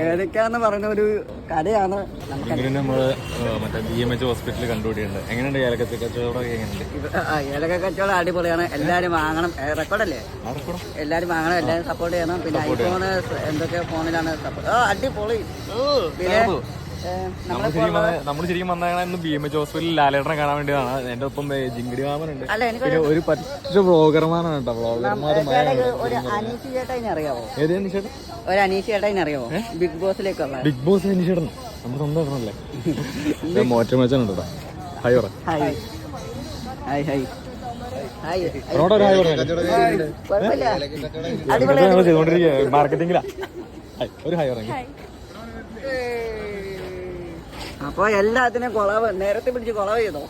ഏലക്കാന്ന് പറയുന്ന ഒരു കടയാണ്. നമ്മള് മറ്റേ BMH ഹോസ്പിറ്റലിൽ കണ്ടുപിടിയുണ്ട്. എങ്ങനെയുണ്ട് ഏലക്ക കച്ചവടം? ഏലക്ക കച്ചവടം അടിപൊളിയാണ്. എല്ലാരും വാങ്ങണം. റെക്കോർഡല്ലേ? എല്ലാരും വാങ്ങണം, എല്ലാരും സപ്പോർട്ട് ചെയ്യണം. പിന്നെ ഐഫോണ് എന്തൊക്കെ ഫോണിലാണ് സപ്പോർട്ട്. അടിപൊളി. പിന്നെ നമ്മള് ശരിക്കും വന്ന BMH ഹോസ്പിറ്റലിൽ ലാലേട്ടനെ കാണാൻ വേണ്ടിയാണ്. എന്റെ ഒപ്പം ജിങ്കിടി മാമനുണ്ട്. ഒരു പറ്റ ബ്ലോഗർമാനാണ് കേട്ടോ. ഒരു അനീഷ് ചേട്ടനെ അറിയാവോ? ഏത് അനീഷ് ചേട്ടൻ? ഒരു അനീഷ് ചേട്ടനെ അറിയാവോ? ബിഗ് ബോസിലേക്കുള്ള ബിഗ് ബോസ് അനീഷ് ചേട്ടൻ നമ്മുടെ സ്വന്തം ആണല്ലേ. മോറ്റ മച്ചാനുണ്ട് കേട്ടോ. ഹായ് പറ. ഹായ് ഹായ് ഹായ് ചെയ്തോണ്ടിരിക്കുക മാർക്കറ്റിംഗിലാ. ഒരു ഹായ് പറഞ്ഞു. അപ്പൊ എല്ലാത്തിനും കൊളവ് നേരത്തെ പിടിച്ച് കൊളവ് ചെയ്തോ?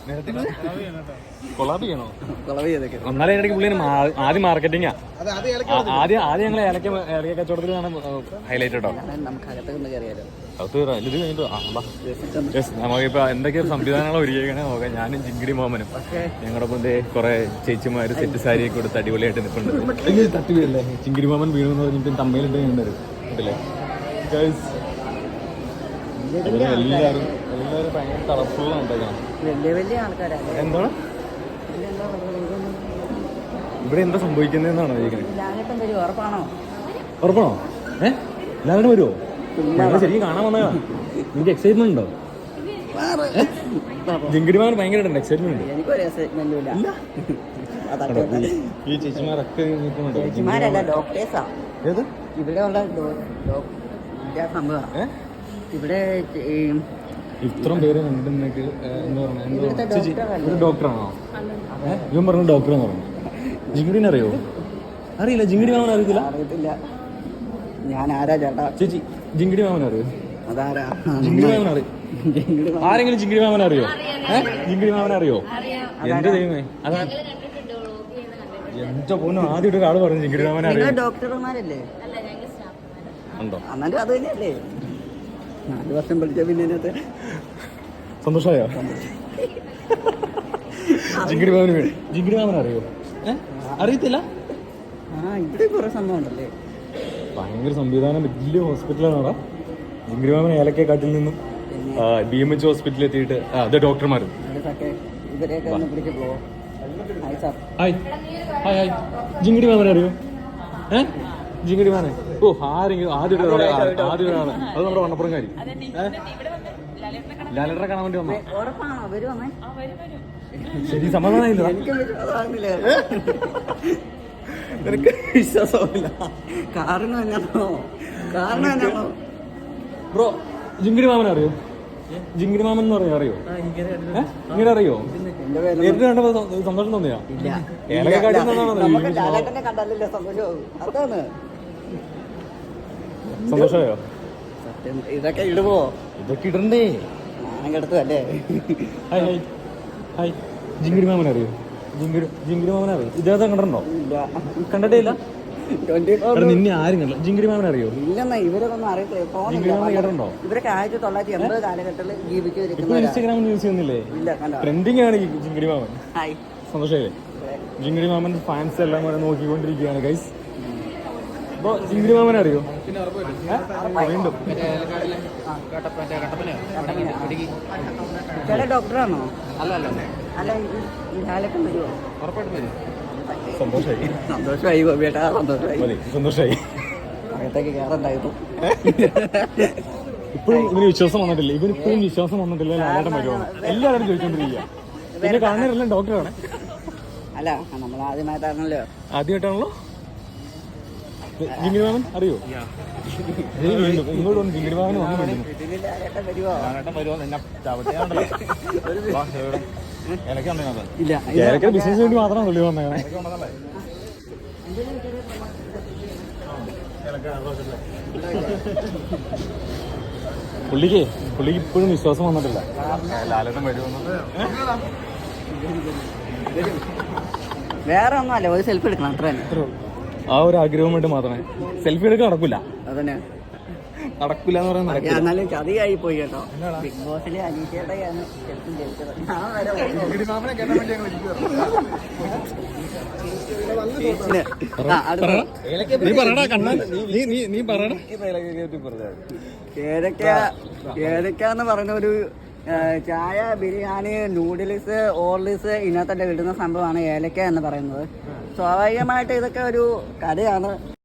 കൊളാബ് ചെയ്യണോ? കൊളവ് ചെയ്തൊക്കെ ഒന്നാലേ ഇടയ്ക്ക് പുള്ളി ആദ്യം മാർക്കറ്റിംഗാ. ആദ്യം ഞങ്ങൾ ഏലക്ക കച്ചവടത്തിലാണ് ഹൈലൈറ്റ് കേട്ടോ. നമുക്ക് അകത്തൊന്ന് കയറിയാലോ? ഇത് കഴിഞ്ഞിട്ട് നമുക്കിപ്പോ എന്തൊക്കെ സംവിധാനങ്ങൾ ഒരുക്കിയേക്കണേ നോക്കാം. ഞാനും ജിങ്കിടി മോമനും ഞങ്ങളുടെ ഒപ്പം കുറെ ചേച്ചിമാര് സെറ്റ് സാരിയൊക്കെ കൊടുത്ത് അടിപൊളിയായിട്ട് നിൽക്കുന്നുണ്ട്. തട്ടുകയല്ലേ ജിങ്കിടി മോമൻ വീണെന്ന് പറഞ്ഞിട്ട് തമ്മയിലിട്ട് കണ്ടത് കേട്ടില്ലേ? എല്ലാരും ഭയങ്കര കളർഫുള്ളാണ്. വലിയ വലിയ ആൾക്കാരാണ്. എന്താണ് ഇവിടെ എന്താ സംഭവിക്കുന്നതെന്നാണ് ചോദിക്കുന്നത്. ഉറപ്പാണോ? ഉറപ്പാണോ? എല്ലാവരും വരുമോ? ഞങ്ങൾ ശരിക്കും കാണാൻ വന്നതാ. നിങ്ങൾക്ക് എക്സൈറ്റ്മെന്റ് ഉണ്ടോ? ജിങ്കിടിമാൻ ഭയങ്കര എക്സൈറ്റ്മെന്റ് ഉണ്ട്. ഈ ചേച്ചിമാരൊക്കെ ചേച്ചിമാരല്ല, ഡോക്ടേഴ്സാ. ഏത് ഇവിടെ ഉള്ള സംഭവം. ഇവിടെ ഇത്രയും പേര് കണ്ടിട്ട് എന്താ പറയുക? ഡോക്ടറാണോ? ഇവൻ പറഞ്ഞു ഡോക്ടറെന്ന് പറഞ്ഞു. ജിങ്കിടിനെ അറിയോ? അറിയില്ല. ജിങ്കിടി മാമൻ അറിയത്തില്ല? അറിയത്തില്ല. ഞാൻ ആരാ ചേട്ടാ? ചേച്ചി ജിങ്കിടി മാമൻ അറിയോ? അതാരാ? ജിങ്കിടി മാമൻ അറിയോ? ആരെങ്കിലും ജിങ്കിടി മാമൻ അറിയോ? ജിങ്കിടി മാമൻ അറിയോ? എന്ത് ദൈവമേ, അതാ എന്റെ പോലും ആദ്യം ഒരാൾ പറഞ്ഞു ജിങ്കിടി മാമൻ അറിയോ? ഡോക്ടർമാരല്ലേ? ഉണ്ടോ? എന്നാലും അത് തന്നെയല്ലേ. 4 വർഷം പഠിച്ച പിന്നെ സന്തോഷമായോ? ജിങ്കിടി മാമൻ അറിയോ? അറിയത്തില്ല. ഇവിടെ കുറെ സംഭവം ഉണ്ടല്ലേ. ഭയങ്കര സംവിധാനം, വലിയ ഹോസ്പിറ്റലാണ്. ജിങ്കിടി മാമൻ ഏലക്കാട്ടിൽ നിന്നും BMH ഹോസ്പിറ്റലിൽ എത്തിയിട്ട് അത് ഡോക്ടർമാരും. Hi hi hi. ജിങ്കിടി മാമൻ അറിയോ? ജിങ്കിടി മാമൻ ആരെങ്കിലും ആദ്യം ഒരാള് അത് നമ്മുടെ വണ്ണപ്പുറംകാരി ലാലേട്ടനെ കാണാൻ വേണ്ടി വന്നോ? ശരി, സമാധാനമില്ല. നിനക്ക് വിശ്വാസമില്ല. കാരണം എന്നാണോ? ബ്രോ ജിങ്കിടി മാമൻ അറിയോ? ജിങ്കിടി മാമൻ എന്ന് പറയാ അറിയോ? ഇങ്ങനെ അറിയോ? നേരിട്ട് കണ്ടപ്പോ സന്തോഷം തോന്നിയാ? സന്തോഷമായോ? ഇതൊക്കെ ഇടുവോ? ഇതൊക്കെ ഇടണ്ടേ? ഞാനെടുത്തല്ലേ. Hi hi hi. ജിങ്കിടി മാമൻ അറിയോ? ജിങ്കിടി മാമൻ അറിയോ? ഇദ്ദേഹത്തെ കണ്ടിട്ടുണ്ടോ? കണ്ടിട്ടേ ഇല്ല. നിന്നെ ആരും കണ്ടില്ല. ജിങ്കിടി മാമൻ അറിയോ? ഇല്ലെന്നാ. ഇവരൊന്നും അറിയത്തില്ല. ഇവരൊക്കെ 1980 കാലഘട്ടത്തിൽ ജീവിച്ചിരിക്കുന്നു. ഇൻസ്റ്റാഗ്രാമിൽ യൂസ് ചെയ്യുന്നില്ലേ? ട്രെൻഡിങ് ആണ് ജിങ്കിടി മാമൻ. സന്തോഷമായില്ലേ? ജിങ്കിടി മാമൻ ഫാൻസ് എല്ലാം കൂടെ നോക്കിക്കൊണ്ടിരിക്കുകയാണ് ഗൈസ്. അപ്പൊ ജിങ്കിടി മാമൻ അറിയോ? വീണ്ടും ഡോക്ടറാണോ? അല്ല, വരുമോ? സന്തോഷമായി ബേട്ടാ. സന്തോഷമായി. അകത്തേക്ക് കയറണ്ടായിരുന്നു. ഇപ്പോഴും ഇവന് വിശ്വാസം വന്നിട്ടില്ല. ഇവനിപ്പോഴും വിശ്വാസം വന്നിട്ടില്ല ലാലേട്ടൻ വരുമോ? എല്ലാവരും ചോദിച്ചോണ്ടിരിക്കുക. പിന്നെ കാണുന്നവരെല്ലാം ഡോക്ടറാണ്. അല്ല, നമ്മൾ ആദ്യമായിട്ടാണല്ലോ. ആദ്യമായിട്ടാണല്ലോ. ജിങ്കിടി മാമൻ അറിയോ? ഇങ്ങോട്ട് വന്നു. ജിങ്കിടി മാമൻ വന്നു. ബിസിനസ് വേണ്ടി മാത്രമാണ് പുള്ളി വന്നേക്കണേ. പുള്ളിക്ക് ഇപ്പോഴും വിശ്വാസം വന്നിട്ടില്ല ലാലേട്ടൻ വരുമെന്ന്. വേറെ ഒന്നും അല്ല, ഒരു സെൽഫി എടുക്കണം അത്ര തന്നെ. ആ ഒരു ആഗ്രഹം വേണ്ടി മാത്രമേ. സെൽഫി എടുക്കാൻ നടക്കില്ല. അതന്നെ നടക്കില്ല എന്ന് പറയാൻ നടക്കില്ല. എന്നാലും ചതിയായി പോയി കേട്ടോ. ബിഗ് ബോസിലെ അനീഷയുടെയാണ് ശരിക്കും ജയിച്ചത്. ഞാൻ വരെ നീ പറയടാ കണ്ണൻ, നീ പറയടാ. ഏതൊക്കെയാന്ന് പറഞ്ഞ ഒരു ചായ, ബിരിയാണി, നൂഡിൽസ്, ഓർലിസ് ഇതിനകത്തൊക്കെ കിട്ടുന്ന സംഭവമാണ് ഏലക്ക എന്ന് പറയുന്നത്. സ്വാഭാവികമായിട്ട് ഇതൊക്കെ ഒരു കഥയാണ്.